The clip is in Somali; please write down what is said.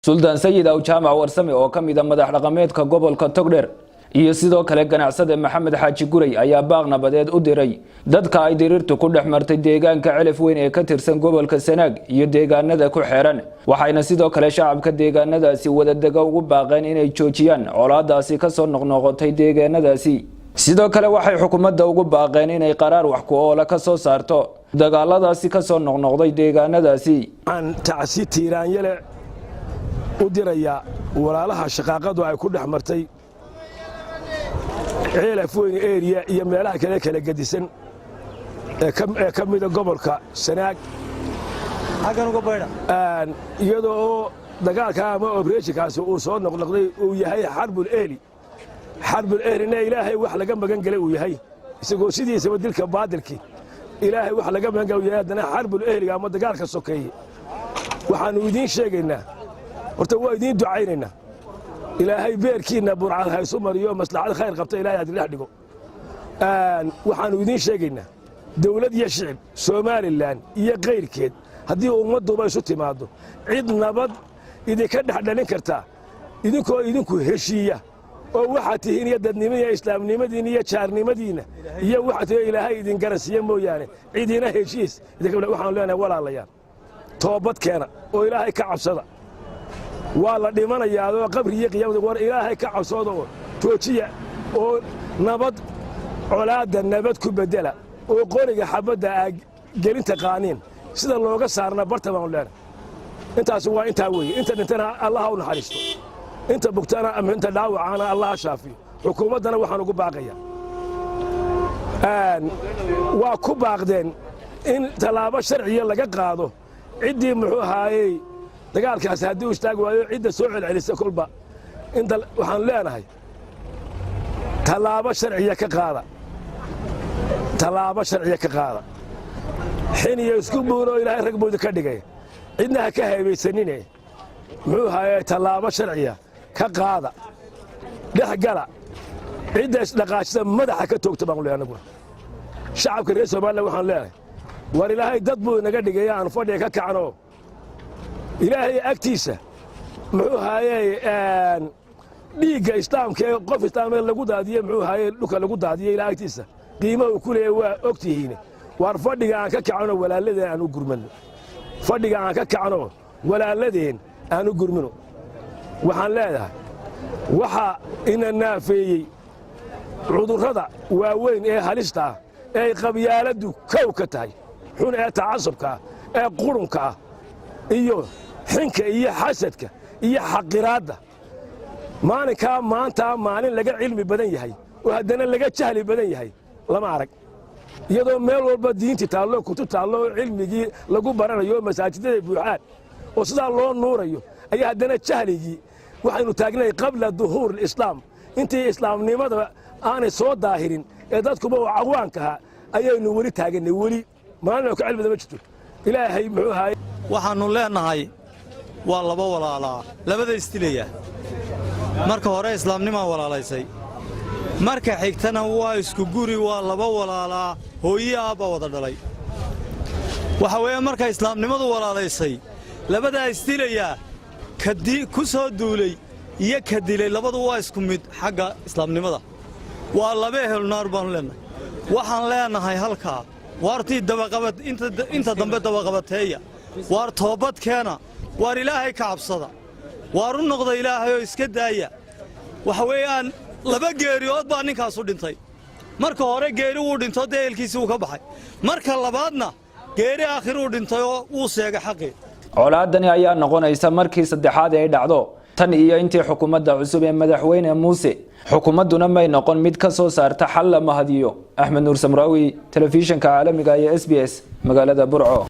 Sultan Sayid Aw Jaamac Warsame oo kamid ah madax dhaqameedka gobolka Togdheer iyo sidoo kale ganacsade Maxamed Xaaji Guray ayaa baaq nabadeed u diray dadka ay diriirtu ku dhaxmartay deegaanka Celef Weyn ee ka tirsan gobolka Sanaag iyo deegaanada ku xeeran waxayna sidoo kale shacabka deegaanadaasi wadadaga ugu baaqeen inay joojiyaan colaadaasi ka soo noqnoqotay deegaanadaasi sidoo kale waxay xukuumadda ugu baaqeen inay qaraar wax ku oola ka soo saarto dagaaladaasi ka soo noqnoqday deegaanadaasi aan tacsi tiiraanyale u diraya walaalaha shaqaaqadu ay ku dhaxmartay Celef Weyn area iyo meelaha kale gadisan ee ka mid ah gobolka Sanaag hagan uga bayda iyadoo dagaalka ama operation-kaasi uu soo noqnoqday uu yahay xarbul ehlina ilaahay wax laga magan galay uu yahay isagoo sidiisaba dilka baadilkii ilaahay wax laga magan galay haddana xarbul ehliga ama dagaalka sokeeyay waxaanu idiin sheegaynaa horta waa idiin ducaynaynaa ilaahay beerkiina burcad hayso mariyo maslaxad khayr qabta ilaahay hadii la dhigo waxaanu idiin sheegaynaa dawlad iyo shicib Soomaaliland iyo qeyrkeed hadii ummaduba isu timaado cid nabad idinka dhaxdhalin karta idinku heshiiya oo waxa tihiin iyo dadnimada iyo islaamnimadiina iyo jaarnimadiina iyo waxa ilaahay idin garansiyo mooyaane cidina heshiis idinka waxaan leenahay walaalayaal toobad keena oo ilaahay ka cabsada waa la dhimanayaa oo qabriga qiyaamada war ilaahay ka cabsoodo toojiya oo nabad colaada nabad ku bedela oo qoriga xabada gelinta qaaniin sida looga saarna bartamaanul leena intaas waa inta weey inta dhintana Allah u naxariisto inta bugtana ama inta dhaawacana Allah shaafiyo xukuumadana waxaan ugu baaqayaa waa ku baaqdeen in talaabo sharciye laga qaado cidii muxuu haayay dagaalkaas haddii uu istaag waayo cidda soo celcelisa kulba inta waxaan leenahay talaabo sharciye ka qaada xin iyo isku buuro ilaahay rag buu ka dhigay cidna ka haybaysanine muxuu haayay talaabo sharciye ka qaada dhaxgala cidda isdhaqaashada madaxa ka toogta baan leenahay shacabka reer Soomaaliland waxaan leenahay war ilaahay dad buu naga dhigay aan fadhiga ka kacno ilaahay agtiisa muxuu haayay dhiigga islaamka qof islaamay lagu daadiyay muxuu haayay dhulka lagu daadiyay ilaahay agtiisa qiimaha uu ku leeyahay waa ogtihiin war fadhiga aan ka kacno walaaladeen aan u gurmano fadhiga aan ka kacno walaaladeen aan u gurmano waxaan leeyahay waxa ina naafeeyay cudurrada waaweyn ee halista ah ee qabyaaladu kow ka tahay xun ee tacasubka ee qurunka iyo xinka iyo xasadka iyo xaqiraada maalinka maanta maalin laga cilmi badan yahay oo haddana laga jahli badan yahay lama arag iyadoo meel walba diinti taalo ku taalo cilmigii lagu baranayo masaajidada buuxaan oo sida loo nuurayo ayaa haddana jahligii waxaynu taagnay qabla duhur islaam intii islaamnimada aanay soo daahirin ee dadkuba oo cawaanka ayaynu wali taagnay wali maalin oo ka cilmi badan jirto ilaahay muxuu haay waxaanu leenahay waa laba walaalaa labada istilaya marka hore islaamnimo walaalaysay marka xigtana waa isku guri waa laba walaalaa hooyo aaba wada dhalay waxa weeye marka islaamnimadu walaalaysay labada istilaya kadii ku soo duulay iyo ka dilay labadu waa isku mid xagga islaamnimada waa laba helnaar baan leenahay waxaan leenahay halka waartii dabaqabad inta dambe dabaqabateeya waar toobad keena waar ilaahay ka cabsada waar u noqda ilaahay oo iska daaya waxa weeyaan laba geeriyood baa ninkaas u dhintay marka hore geeri uu dhinto deelkiisii uu ka baxay marka labaadna geeri aakhir uu dhintay oo uu seegay xaqi colaadani ayaa noqonaysa markii saddexaad ay dhacdo tan iyo intii xukuumadda cusub ee madaxweyne Muuse xukuumaduna may noqon mid ka soo saarta xal la mahadiyo Axmed Nuur Samraawi telefishinka caalamiga ee SBS magaalada Burco.